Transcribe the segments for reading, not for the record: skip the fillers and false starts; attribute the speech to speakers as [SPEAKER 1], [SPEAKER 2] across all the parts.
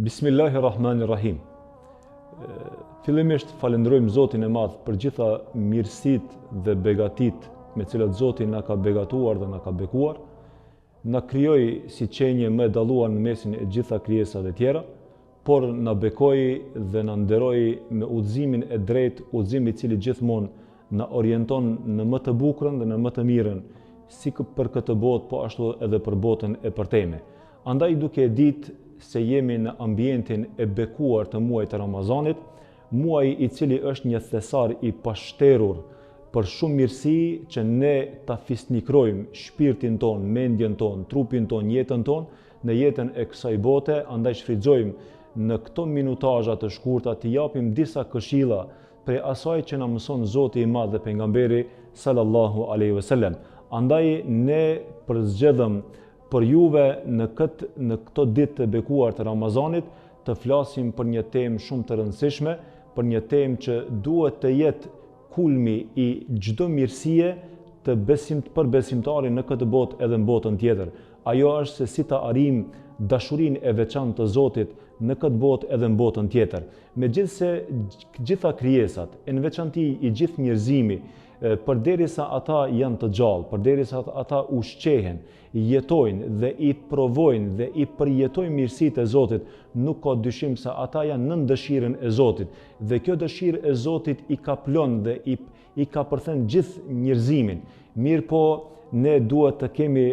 [SPEAKER 1] Bismillahirrahmanirrahim. Fillimisht falenderojmë Zotin e Madh për gjitha mirësitë dhe begatit me cilat Zoti na ka begatuar dhe na ka bekuar. Na krijoi si qenje më dalluar në mesin e gjitha krijesave tjera, por na bekoi dhe na nderoi me udhëzimin e drejtë, udhëzim i cili gjithmonë na orienton në më të bukurën dhe në më të mirën, si për këtë botë, po ashtu edhe për botën e përteme. Andaj duke e ditë se jemi në ambientin e bekuar të muajit të Ramazanit, muaji i cili është një thesar i pashterur për shumë mirësi që ne ta fisnikrojmë shpirtin ton, mendjen ton, trupin ton, jetën ton në jetën e kësaj bote. Andaj shfrytëzojmë në këto minutazha të shkurta të japim disa këshilla prej asaj që na mëson Zoti i Madh dhe pejgamberi sallallahu alaihi wasallam. Andaj ne përzgjedhëm për juve në këto ditë të bekuar të Ramazanit të flasim për një temë shumë të rëndësishme, për një temë që duhet të jetë kulmi i çdo mirësie për besimtarin në këtë botë edhe në botën tjetër. Ajo është se si ta arrijmë dashurinë e veçantë të Zotit në këtë botë edhe në botën tjetër. Megjithse gjitha krijesat, në veçanti i gjithë njerëzimi, përderisa ata janë të gjallë, përderisa ata ushqehen, jetojnë dhe i provojnë dhe i përjetojnë mirësitë e Zotit, nuk ka dyshim se ata janë nën dëshirën e Zotit. Dhe kjo dëshirë e Zotit i ka plon dhe i ka përthen gjithë njerëzimin. Mirë po, ne duhet të kemi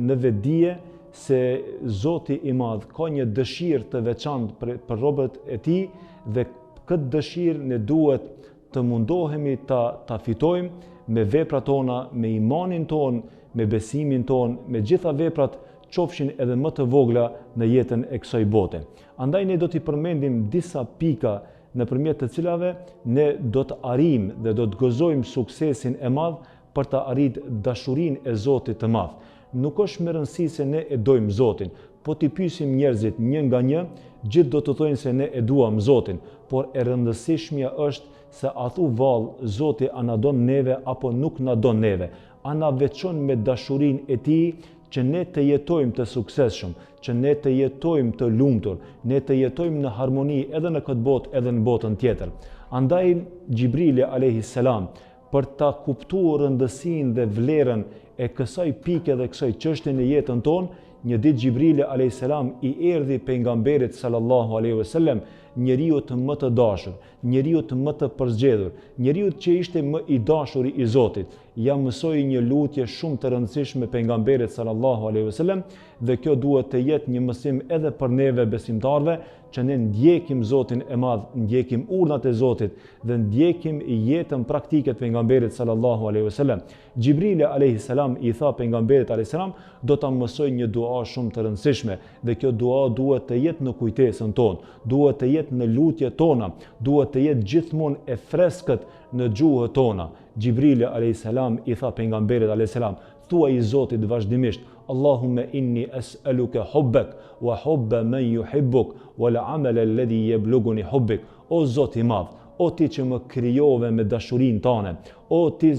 [SPEAKER 1] në vetdije se Zoti i Madh ka një dëshirë të veçantë për robët e tij dhe këtë dëshirë ne duhet të mundohemi ta fitojmë me veprat tona, me imanin ton, me besimin ton, me gjitha veprat qofshin edhe më të vogla në jetën e kësaj bote. Andaj ne do t'i përmendim disa pika nëpërmjet të cilave ne do të arrijmë dhe do të gëzojmë suksesin e madh për të arritur dashurinë e Zotit të Madh. Nuk është më rëndësi se ne e dojmë Zotin, po t'i pyesim njerëzit një nga një, gjithë do të thojnë se ne e duam Zotin, por e rëndësishmja është se a thu vallë Zoti a na don neve apo nuk na don neve. A na veçon me dashurinë e tij që ne të jetojmë të suksesshëm, që ne të jetojmë të lumtur, ne të jetojmë në harmoni edhe në këtë botë edhe në botën tjetër. Andaj Gjibrili alayhis salam për ta kuptuar rëndësinë dhe vlerën e kësaj pike dhe kësaj çështje në jetën tonë, një ditë Gjibrili alayhis salam i erdhi pejgamberit sallallahu alaihi wasallam, njeriu më të dashur, njeriu më të përzgjedhur, njeriu që ishte më i dashuri i Zotit. Ja mësoi një lutje shumë të rëndësishme pejgamberit sallallahu alaihi wasallam dhe kjo duhet të jetë një mësim edhe për neve besimtarve që ne ndjekim Zotin e Madh, ndjekim urdhat e Zotit dhe ndjekim jetën praktike të pejgamberit sallallahu alaihi wasallam. Gjibrili alayhis salam i tha pejgamberit alayhis salam do ta mësoj një dua shumë të rëndësishme dhe kjo dua duhet të jetë në kujtesën tonë, duhet të jetë në lutjet tona, duhet të jetë gjithmonë e freskët në gjuhët tona. Gjibrili alayhis salam i tha pejgamberit alayhis salam, thuaj Zotit vazhdimisht, Allahumma inni as'aluka hubbak wa hubba man yuhibbuk wal amal alladhi yablughuni hubbik. O Zoti i Madh, o ti që më krijove me dashurinë tënde, o ti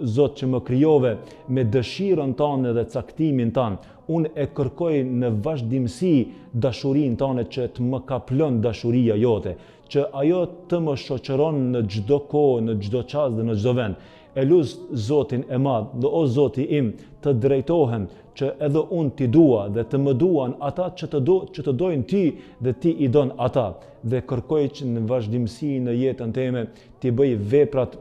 [SPEAKER 1] Zot që më krijove me dëshirën tënde dhe caktimin tënd, unë e kërkoj në vazhdimsi dashurinë tënde që të më kaplon dashuria jote, që ajo të më shoqëron në çdo kohë, në çdo çast dhe në çdo vend. E lut Zotin e Madh dhe o Zoti im të drejtohem që edhe unë t'i dua dhe të më duan ata që të dojnë ti dhe ti i don ata dhe kërkoj që në vazhdimsi në jetën time t'i bëj veprat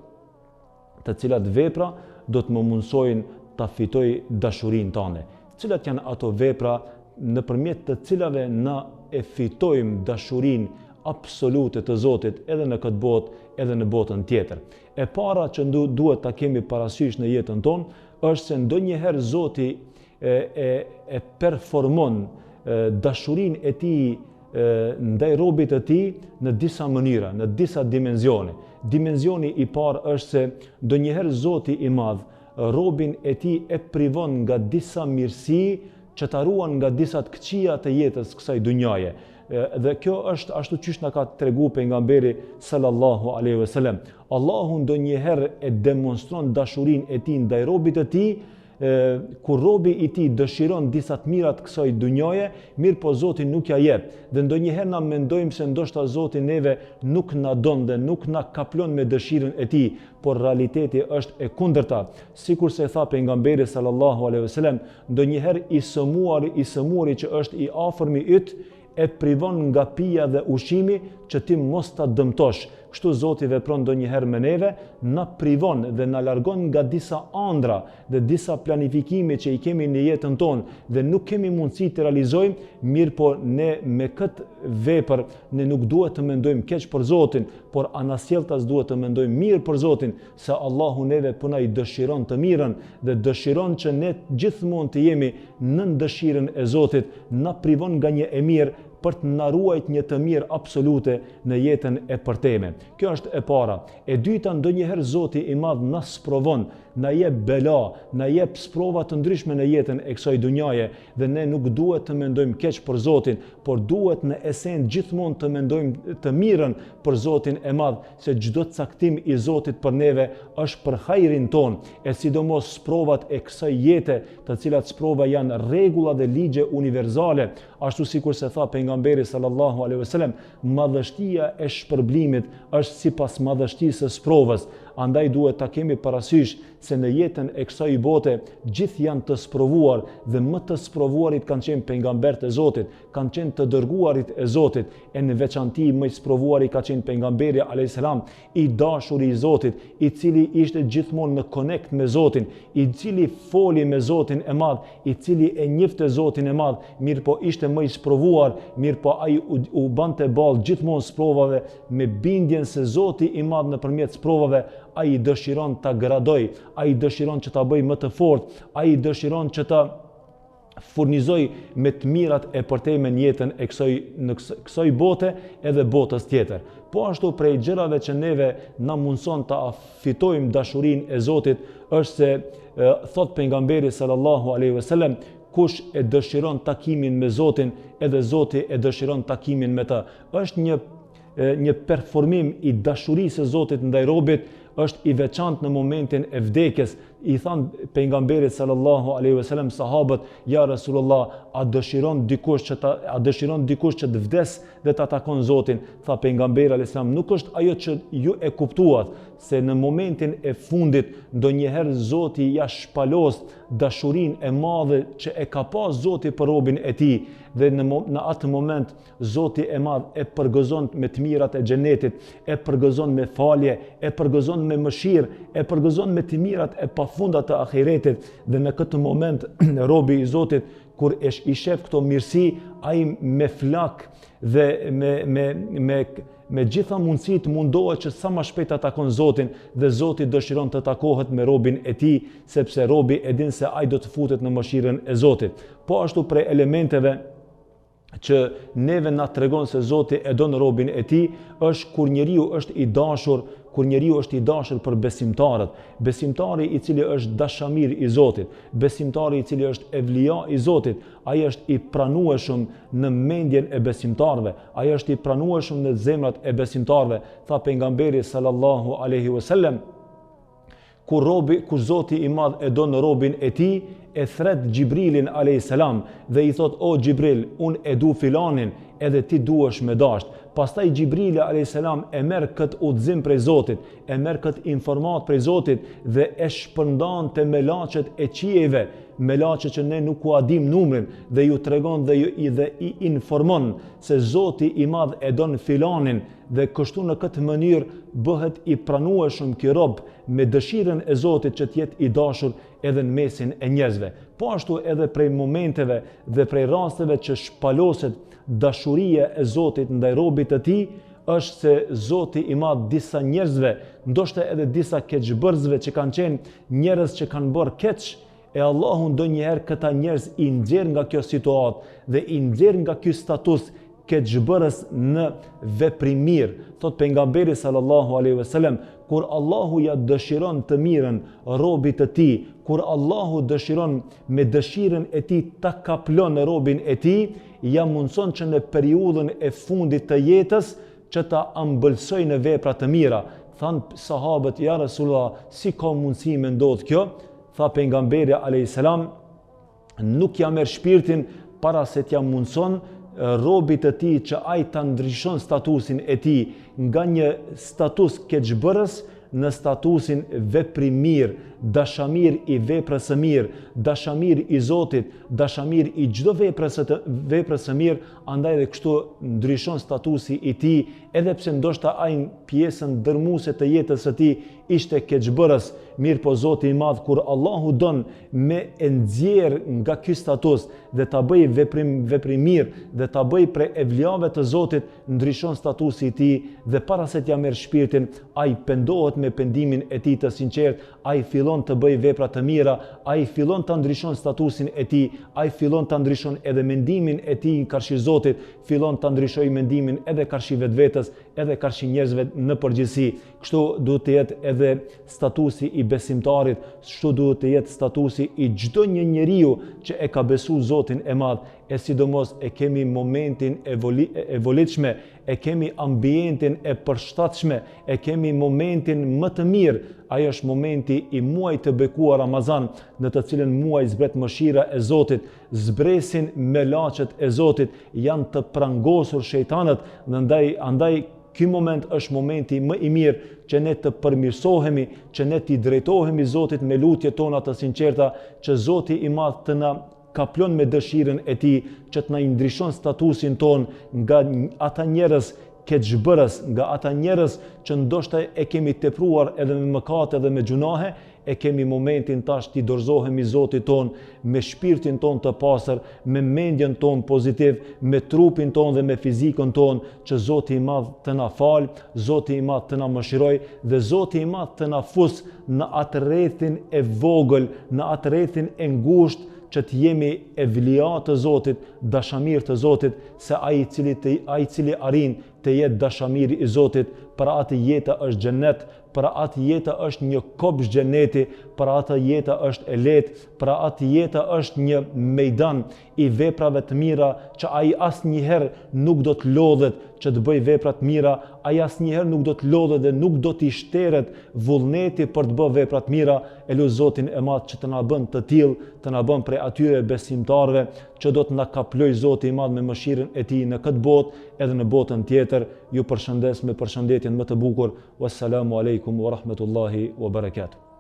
[SPEAKER 1] të cilat vepra do të më mundsojnë ta fitoj dashurinë tënde. Cilat janë ato vepra nëpërmjet të cilave na e fitojmë dashurinë absolute të Zotit edhe në këtë botë edhe në botën tjetër. E para që duhet ta kemi parasysh në jetën tonë është se ndonjëherë Zoti e performon dashurinë e tij ndaj robit të tij në disa mënyra, në disa dimensione. Dimensioni i parë është se ndonjëherë Zoti i Madh robin e tij e privon nga disa mirësi që ta ruan nga disa të këqija të jetës kësaj dunjaje. Dhe kjo është ashtu siç na ka treguar pejgamberi sallallahu alaihi wasallam. Allahu ndonjëherë e demonstron dashurinë e tij ndaj robit të tij kur robi i tij dëshiron disa të mirat kësaj dunjaje, mirë po Zoti nuk ja jep. Dhe ndonjëherë na mendojmë se ndoshta Zoti neve nuk na don dhe nuk na kaplon me dëshirën e tij, por realiteti është e kundërta. Sikur se tha pejgamberi sallallahu alaihi wasallam, ndonjëherë i sëmuri që është i afërmi yt e privon nga pija dhe ushqimi që ti mos ta dëmtosh. Kështu Zoti vepron ndonjëherë me neve, na privon dhe na largon nga disa ëndra dhe disa planifikime që i kemi në jetën tonë dhe nuk kemi mundësi të realizojmë, mirë po ne me këtë vepër ne nuk duhet të mendojmë keq për Zotin, por anasjelltas duhet të mendojmë mirë për Zotin, se Allahu neve po na i dëshiron të mirën dhe dëshiron që ne gjithmonë të jemi nën dëshirën e Zotit, na privon nga një e mirë për të na ruajt një të mirë absolute në jetën e përteme. Kjo është e para. E dyta, ndonjëherë Zoti i Madh na sprovon, na jep bela, na jep sprova të ndryshme në jetën e kësaj dunjaje dhe ne nuk duhet të mendojmë keq për Zotin, por duhet në esencë gjithmonë të mendojmë të mirën për Zotin e Madh, se çdo caktim i Zotit për neve është për hajrin ton, e sidomos sprovat e kësaj jete, të cilat sprova janë rregulla dhe ligje universale, ashtu sikur se tha pejgamberi sallallahu alaihi wasallam, madhështia e shpërblimit është sipas madhështisë së sprovës. Andaj duhet ta kemi parasysh se në jetën e kësaj bote gjithë janë të sprovuar dhe më të sprovuarit kanë qenë pejgamberët e Zotit, kanë qenë të dërguarit e Zotit, e në veçanti më i sprovuari ka qenë pejgamberi alayhis salam, i dashuri i Zotit, i cili ishte gjithmonë në konekt me Zotin, i cili foli me Zotin e Madh, i cili e njihte Zotin e Madh, mirë po ishte më i sprovuar, mirë po ai u bante ballë gjithmonë sprovave me bindjen se Zoti i Madh nëpërmjet sprovave ai dëshiron ta gradoj, ai dëshiron që ta bëj më të fortë, ai dëshiron që ta furnizoj me të mirat e përtejme në jetën e kësaj bote edhe botës tjetër. Po ashtu prej gjërave që neve na mundson ta fitojmë dashurinë e Zotit është se thot pejgamberi sallallahu alaihi wasallam, kush e dëshiron takimin me Zotin, edhe Zoti e dëshiron takimin me të. Është një performim i dashurisë së Zotit ndaj robit, është i veçantë në momentin e vdekjes. I than pejgamberit sallallahu alaihi wasallam sahabët, ja Rasulullah, a dëshiron dikush që të vdes dhe ta takon Zotin? Tha pejgamberi alaihi salam, nuk është ajo që ju e kuptuat, se në momentin e fundit ndonjëherë Zoti ja shpalos dashurinë e madhe që e ka pas Zoti për robin e tij, dhe në atë moment Zoti e Madh e përgëzon me të mirat e xhenetit, e përgëzon me falje, e përgëzon me mëshirë, e përgëzon me të mirat e pafunda të ahiretit, dhe në këtë moment robi i Zotit kur i shef këto mirësi, ai me flak dhe me gjitha mundësit mundohet që sa më shpejt ta takon Zotin, dhe Zoti dëshiron të takohet me robin e tij, sepse robi e din se ai do të futet në mëshirën e Zotit. Po ashtu prej elementeve që neve na tregon se Zoti e don robin e tij është kur njeriu është i dashur për besimtarët, besimtari i cili është dashamir i Zotit, besimtari i cili është evlia i Zotit, ai është i pranueshëm në mendjen e besimtarëve, ai është i pranueshëm në zemrat e besimtarëve. Tha pejgamberi sallallahu alaihi wasallam, kur Zoti i Madh e don robin e tij, e thret Gjibrilin alayhis salam dhe i thot, o Gjibril, unë e du filanin, edhe ti duhesh me dasht. Pastaj Gjibrili alayhis salam e merr këtë udhëzim prej Zotit, e merr këtë informat prej Zotit dhe e shpërndan te melaçet e qiejve, melaçet që ne nuk u adim numrin, dhe ju tregon dhe i informon se Zoti i Madh e don filanin, dhe kështu në këtë mënyrë bëhet i pranueshëm ky rob me dëshirën e Zotit që të jetë i dashur edhe në mesin e njerëzve. Po ashtu edhe prej momenteve dhe prej rasteve që shpaloset dashuria e Zotit ndaj robit të tij, është se Zoti i Madh disa njerëzve, ndoshta edhe disa keqbërësve që kanë qenë njerëz që kanë bërë keq, e Allahu ndonjëherë këta njerëz i nxjerr nga kjo situatë dhe i nxjerr nga ky status keqbërës në veprim mirë. Thot pejgamberi sallallahu alaihi wasallam, kur Allahu ja dëshiron të mirën robit të tij, kur Allahu dëshiron me dëshirën e tij ta kaplon robin e tij, ja mundson që në periudhën e fundit të jetës që ta ëmbëlsoj në vepra të mira. Than sahabët, ja Rasulullah, si ka mundësi me ndodh kjo? tha pejgamberi alayhis salam, nuk ja merr shpirtin para se t'ja mundson robit të tij që ai ta ndryshon statusin e tij nga një status keqbërës në statusin veprimir, dashamir i veprës së mirë, dashamir i Zotit, dashamir i çdo veprës së mirë, andaj edhe kështu ndryshon statusi i tij, edhe pse ndoshta ai pjesën dërmuese të jetës së tij ishte keqbërës, mirë po Zoti i Madh kur Allahu don me e nxjerr nga ky status dhe ta bëj veprimir dhe ta bëj prej evliave të Zotit, ndryshon statusi i tij dhe para se t'ja merr shpirtin, ai pendohet me pendimin e tij të sinqert, ai fillon të bëj vepra të mira, ai fillon të ndryshon statusin e tij, ai fillon të ndryshon edhe mendimin e tij karshi Zotit, fillon të ndryshoj mendimin edhe karshi vetvetes, edhe karshi njerëzve në përgjithësi. Kështu duhet të jetë edhe statusi i besimtarit, kështu duhet të jetë statusi i çdo një njeriu që e ka besuar Zotin e Madh, e sidomos e kemi momentin e volitshme, e kemi ambientin e përshtatshme, e kemi momentin më të mirë. Ai është momenti i muajit të bekuar Ramazan, në të cilën muaj zbret mëshira e Zotit, zbresin melaçet e Zotit, janë të prangosur shejtanët, andaj ky moment është momenti më i mirë që ne të përmirësohemi, që ne t'i drejtohemi Zotit me lutjet tona të sinqerta, që Zoti i Madh të na kaplon me dëshirën e tij, që të na ndryshon statusin ton nga ata njerëz keqbërës, nga ata njerëz që ndoshta e kemi tepruar edhe me mëkate dhe me gjunahe, e kemi momentin tash t'i dorëzohemi Zotit ton me shpirtin ton të pastër, me mendjen ton pozitiv, me trupin ton dhe me fizikën ton, që Zoti i Madh të na falë, Zoti i Madh të na mëshiroj dhe Zoti i Madh të na fus në atë rrethin e vogël, në atë rrethin e ngushtë, që të jemi evlia të Zotit, dashamir të Zotit, se ai i cili arrin të jetë dashamir i Zotit, për atë jeta është xhenet, për atë jeta është një kopsh xheneti, për atë jeta është e lehtë, për atë jeta është një mejdan i veprave të mira, që ai asnjëherë nuk do të lodhet që të bëj vepra të mira, ai asnjëherë nuk do të lodhet dhe nuk do t'i shteret vullneti për të bërë vepra të mira. E lutem Zotin e Madh që të na bën të tillë, të na bën prej atyre besimtarëve që do të na kaploj Zoti i Madh me mëshirën e tij në këtë botë edhe në botën tjetër. Ju përshëndes me përshëndetjen më të bukur. Wassalamu alaikum wa rahmatullahi wa barakatuh.